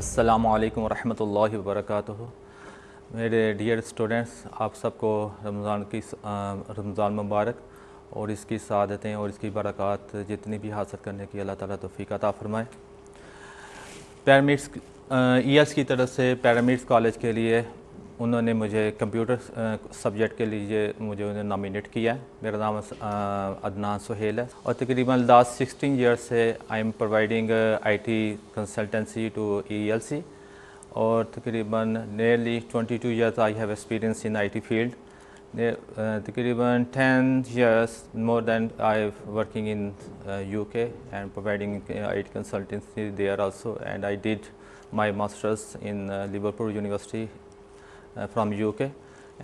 अस्सलामुअलैकुम वरहमतुल्लाहि वबरकातुहू। मेरे डियर स्टूडेंट्स, आप सबको रमज़ान मुबारक और इसकी सआदतें और इसकी बरक़ात जितनी भी हासिल करने की अल्लाह ताला तौफ़ीक़ अता फ़रमाए। पैरामिड्स ईएस की तरफ से पैरामिड्स कॉलेज के लिए उन्होंने मुझे कंप्यूटर सब्जेक्ट के लिए मुझे नॉमिनेट किया है। मेरा नाम अदनान सुहेल है और तकरीबन लास्ट 16 ईयर्स से I am providing IT consultancy to ELC और तकरीबन nearly 22 years I have experience in IT field. तकरीबन 10 years more than I working in UK and providing IT consultancy there also, and I did my masters in Liverpool University from UK,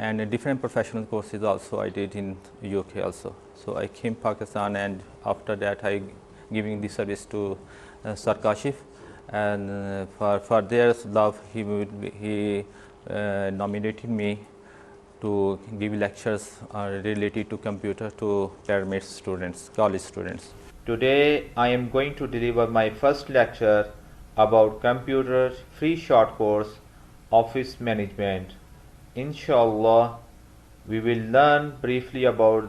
and different professional courses also I did in UK also. So I came Pakistan, and after that I giving the service to Sir Kashif, and for their love he nominated me to give lectures related to computer to pyramid students, college students. Today I am going to deliver my first lecture about computer free short course Office Management. Inshallah, we will learn briefly about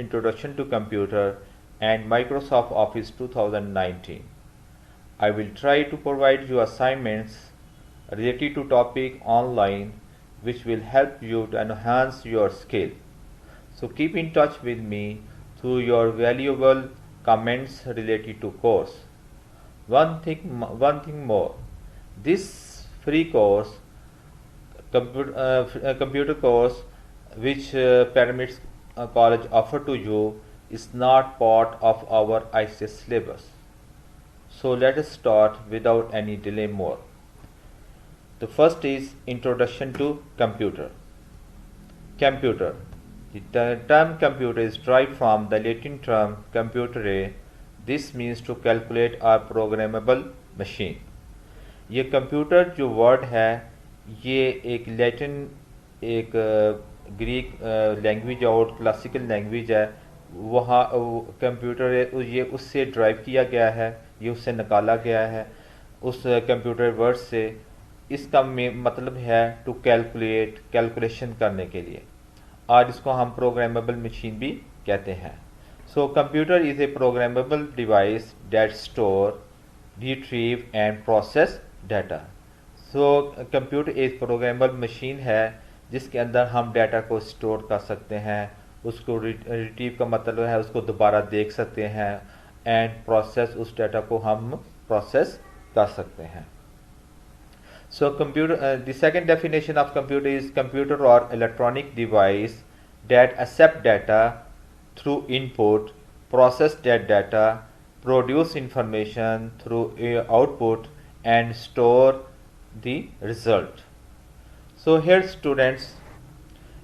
Introduction to Computer and Microsoft Office 2019. I will try to provide you assignments related to topic online which will help you to enhance your skill. So keep in touch with me through your valuable comments related to course. One thing more, this free course, computer course which Pyramids College offer to you is not part of our ICS syllabus. So let us start without any delay more. The first is Introduction to Computer. Computer. The term computer is derived from the Latin term computere. This means to calculate or programmable machine. ये computer जो word है ये एक Latin एक Greek language और classical language है, वहाँ computer ये उससे ड्राइव किया गया है, ये उससे निकाला गया है उस कंप्यूटर वर्ड से। इसका मतलब है टू कैलकुलेट, कैलकुलेशन करने के लिए, और इसको हम प्रोग्रामेबल मशीन भी कहते हैं। So computer is a programmable device that store, retrieve and process data. So computer एक प्रोग्रामेबल मशीन है जिसके अंदर हम डाटा को स्टोर कर सकते हैं, उसको रिट्रीव का मतलब है उसको दोबारा देख सकते हैं, एंड प्रोसेस, उस डाटा को हम प्रोसेस कर सकते हैं। So the second definition of computer is computer or electronic device that accept data through input, process that data, produce information through output, and store the result. So here students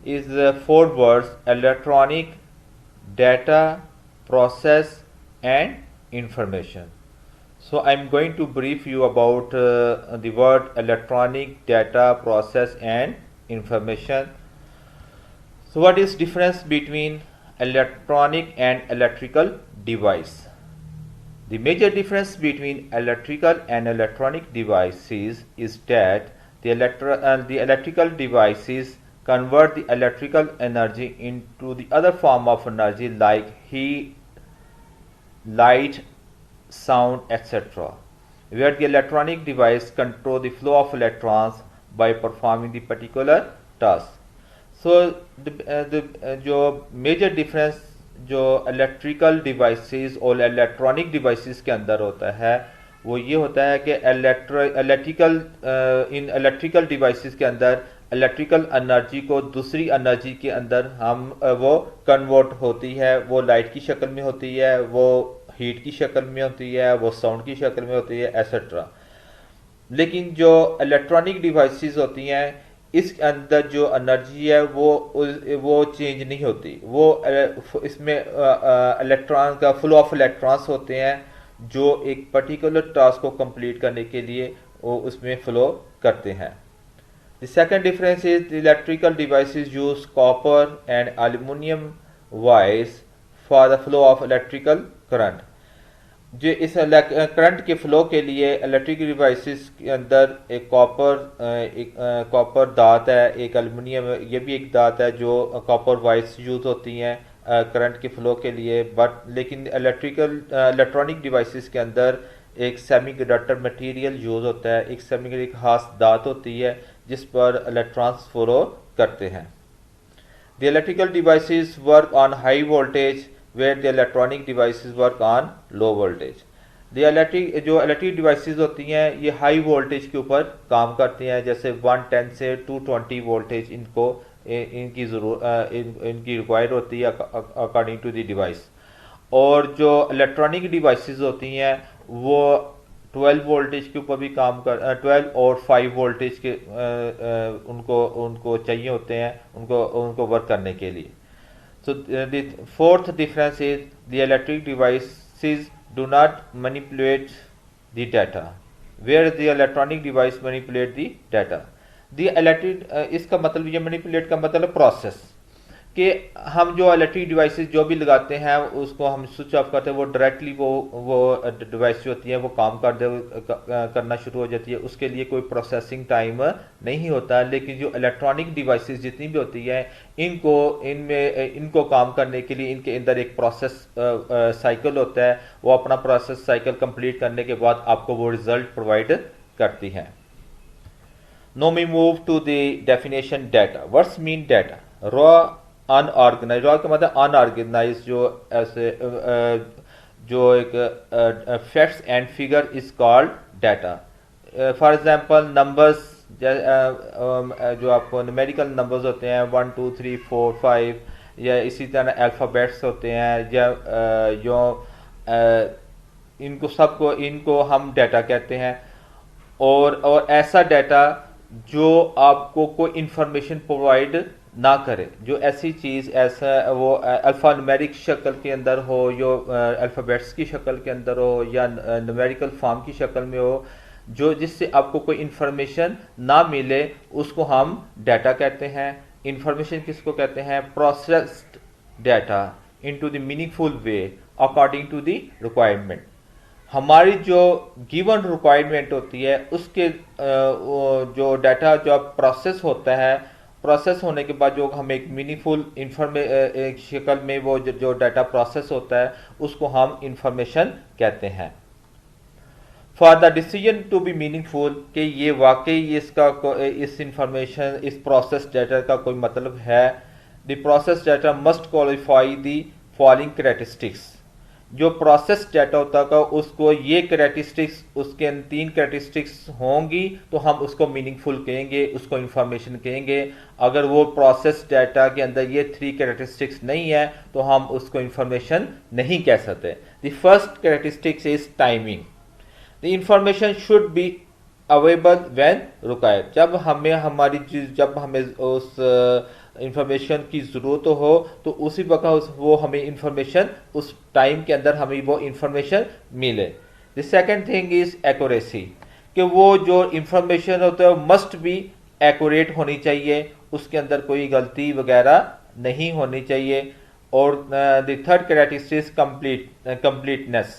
is 4 words: electronic, data, process, and information. So I am going to brief you about the word electronic, data, process, and information. So what is difference between electronic and electrical device? The major difference between electrical and electronic devices is that the electrical devices convert the electrical energy into the other form of energy like heat, light, sound, etc., where the electronic device control the flow of electrons by performing the particular task. So जो major difference जो electrical devices और electronic devices के अंदर होता है वो ये होता है कि इन electrical devices के अंदर इलेक्ट्रिकल एनर्जी को दूसरी एनर्जी के अंदर हम वो कन्वर्ट होती है, वो लाइट की शक्ल में होती है, वो हीट की शक्ल में होती है, वो साउंड की शक्ल में होती है, एसेट्रा। लेकिन जो इलेक्ट्रॉनिक डिवाइसेस होती हैं इसके अंदर जो एनर्जी है वो चेंज नहीं होती, वो इसमें इलेक्ट्रॉन का फ्लो ऑफ इलेक्ट्रॉन्स होते हैं जो एक पर्टिकुलर टास्क को कंप्लीट करने के लिए वो उसमें फ्लो करते हैं। The second difference is the electrical devices use copper and aluminum wires for the flow of electrical current. जो इस करंट के फ्लो के लिए इलेक्ट्रिक डिवाइसेस के अंदर एक कॉपर दात है, एक एल्युमिनियम, ये भी एक दात है जो कॉपर वायर्स यूज़ होती हैं करंट के फ्लो के लिए। बट लेकिन इलेक्ट्रॉनिक डिवाइसेस के अंदर एक सेमीकंडक्टर मटेरियल यूज़ होता है, एक खास दात होती है जिस पर इलेक्ट्रॉन्स फ्लो करते हैं। The electrical devices work on high voltage where the electronic devices work on low voltage. जो इलेक्ट्रिक डिवाइसेस होती हैं ये हाई वोल्टेज के ऊपर काम करती हैं, जैसे 110 से 220 वोल्टेज इनकी रिक्वायर्ड होती है अकॉर्डिंग टू द डिवाइस। और जो इलेक्ट्रॉनिक डिवाइसेस होती हैं वो 12 वोल्टेज के ऊपर भी काम कर 12 और 5 वोल्टेज के उनको चाहिए होते हैं उनको वर्क करने के लिए। So the fourth difference is the electric devices do not manipulate the data where the electronic device manipulate the data. The electric इसका मतलब ये मैनिपुलेट का मतलब प्रोसेस कि हम जो इलेक्ट्रिक डिवाइसेस जो भी लगाते हैं उसको हम स्विच ऑफ करते हैं, वो डायरेक्टली वो डिवाइस जो होती है वो काम करना शुरू हो जाती है, उसके लिए कोई प्रोसेसिंग टाइम नहीं होता। लेकिन जो इलेक्ट्रॉनिक डिवाइसेस जितनी भी होती है इनको काम करने के लिए इनके अंदर एक प्रोसेस साइकिल होता है, वो अपना प्रोसेस साइकिल कंप्लीट करने के बाद आपको वो रिजल्ट प्रोवाइड करती हैं। Now we move to the definition data. What's mean data? Raw unorganise, raw का मतलब अनऑर्गेनाइज, जो ऐसे जो एक facts and figure is called data. For example numbers, जो आपको न्यूमेरिकल नंबर्स होते हैं 1 2 3 4 5, या इसी तरह अल्फ़ाबेट्स होते हैं, या जो इनको हम डाटा कहते हैं। और ऐसा डाटा जो आपको कोई इंफॉर्मेशन प्रोवाइड ना करे, जो ऐसी चीज़ ऐसा वो अल्फ़ा न्यूमेरिक शक्ल के अंदर हो, जो अल्फ़ाबेट्स की शक्ल के अंदर हो, या न्यूमेरिकल फॉर्म की शक्ल में हो, जो जिससे आपको कोई इंफॉर्मेशन ना मिले, उसको हम डाटा कहते हैं। इंफॉर्मेशन किसको कहते हैं? Processed data into the meaningful way according to the requirement. हमारी जो गिवन रिक्वायरमेंट होती है उसके जो डाटा जो प्रोसेस होता है, प्रोसेस होने के बाद जो हमें एक मीनिंगफुल एक शक्ल में वो जो डाटा प्रोसेस होता है उसको हम इंफॉर्मेशन कहते हैं। For the decision to be meaningful कि ये वाकई इस इंफॉर्मेशन इस प्रोसेस डाटा का कोई मतलब है, the process data must qualify the following characteristics. जो प्रोसेस डाटा होता है उसको ये कैरेक्टरिस्टिक्स, उसके 3 कैरेक्टरिस्टिक्स होंगी तो हम उसको मीनिंगफुल कहेंगे, उसको इंफॉर्मेशन कहेंगे। अगर वो प्रोसेस डाटा के अंदर ये 3 कैरेक्टरिस्टिक्स नहीं है तो हम उसको इंफॉर्मेशन नहीं कह सकते। The first characteristics is timing. The information should be available when required. जब हमें उस इंफॉर्मेशन की ज़रूरत हो तो उसी वक्त वो हमें इंफॉर्मेशन उस टाइम के अंदर हमें वो इंफॉर्मेशन मिले। The second thing is accuracy, कि वो जो इंफॉर्मेशन होता है मस्ट बी एक्यूरेट होनी चाहिए, उसके अंदर कोई गलती वगैरह नहीं होनी चाहिए। और द थर्ड कैरेक्टरिस्टिक कंप्लीटनेस,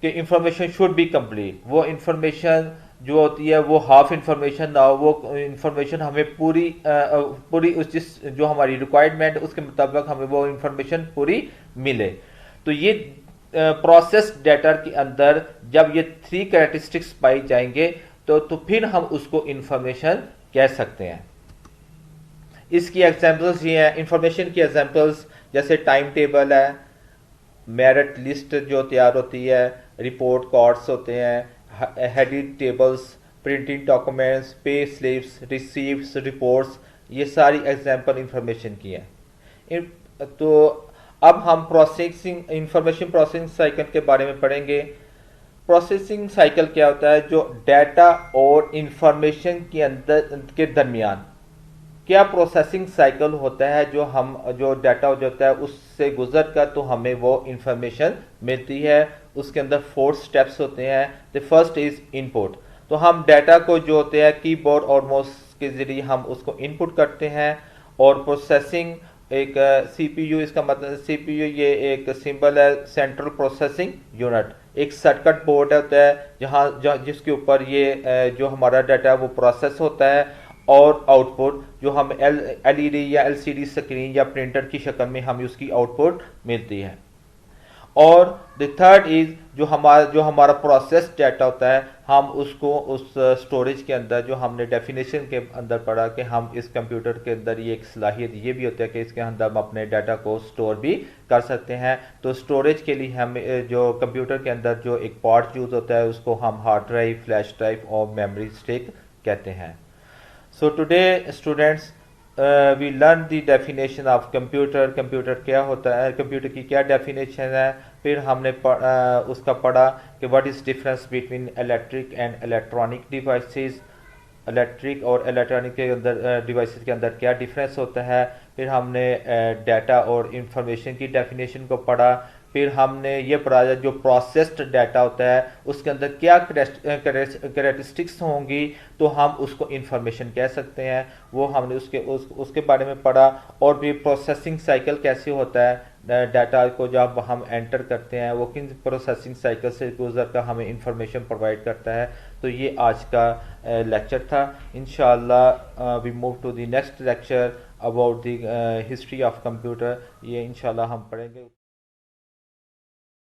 कि इंफॉर्मेशन शुड बी कंप्लीट। वो इंफॉर्मेशन जो होती है वो हाफ इंफॉर्मेशन ना हो, वो इंफॉर्मेशन हमें पूरी जो हमारी रिक्वायरमेंट उसके मुताबिक हमें वो इंफॉर्मेशन पूरी मिले। तो ये प्रोसेस डाटा के अंदर जब ये 3 कैरेक्टरिस्टिक्स पाई जाएंगे तो फिर हम उसको इंफॉर्मेशन कह सकते हैं। इसकी एग्जांपल्स ये हैं, इंफॉर्मेशन की एग्जांपल्स जैसे टाइम टेबल है, मेरिट लिस्ट जो तैयार होती है, रिपोर्ट कार्ड्स होते हैं, headed tables, printing documents, pay slips, receipts, reports, ये सारी एग्जांपल इंफॉर्मेशन की हैं। तो अब हम इंफॉर्मेशन प्रोसेसिंग साइकिल के बारे में पढ़ेंगे। प्रोसेसिंग साइकिल क्या होता है? जो डाटा और इंफॉर्मेशन के दरमियान क्या प्रोसेसिंग साइकिल होता है, जो डाटा हो जाता है उससे गुजर कर तो हमें वो इंफॉर्मेशन मिलती है। उसके अंदर 4 स्टेप्स होते हैं। द फर्स्ट इज इनपुट, तो हम डाटा को जो होते हैं कीबोर्ड और माउस के जरिए हम उसको इनपुट करते हैं। और प्रोसेसिंग एक CPU, इसका मतलब CPU ये एक सिंबल है, सेंट्रल प्रोसेसिंग यूनिट, एक सर्किट बोर्ड होता है जहाँ जिसके ऊपर ये जो हमारा डाटा है वो प्रोसेस होता है, और आउटपुट जो हम LED या LCD स्क्रीन या प्रिंटर की शक्ल में हमें उसकी आउटपुट मिलती है। और द थर्ड इज जो हमारा प्रोसेस डाटा होता है, हम उसको उस स्टोरेज के अंदर, जो हमने डेफिनेशन के अंदर पढ़ा कि हम इस कंप्यूटर के अंदर ये एक सलाहियत ये भी होता है कि इसके अंदर हम अपने डाटा को स्टोर भी कर सकते हैं। तो स्टोरेज के लिए हम जो कंप्यूटर के अंदर जो एक पार्ट यूज़ होता है उसको हम हार्ड ड्राइव, फ्लैश ड्राइव और मेमोरी स्टिक कहते हैं। So today students we learn the definition of computer, computer क्या होता है, कंप्यूटर की क्या डेफिनेशन है, फिर हमने उसका पढ़ा कि what is difference between electric and electronic devices, electric और इलेक्ट्रॉनिक के अंदर डिवाइसेस के अंदर क्या डिफरेंस होता है, फिर हमने डाटा और इंफॉर्मेशन की डेफिनेशन को पढ़ा, फिर हमने ये पढ़ा जो प्रोसेस्ड डाटा होता है उसके अंदर क्या कैरेक्टरिस्टिक्स होंगी तो हम उसको इंफॉर्मेशन कह सकते हैं, वो हमने उसके बारे में पढ़ा। और भी प्रोसेसिंग साइकिल कैसे होता है, डाटा को जब हम एंटर करते हैं वो किन प्रोसेसिंग साइकिल से गुजर कर हमें इंफॉर्मेशन प्रोवाइड करता है। तो ये आज का लेक्चर था। इंशाल्लाह we move to the next lecture about the history of computer, ये इंशाल्लाह हम पढ़ेंगे।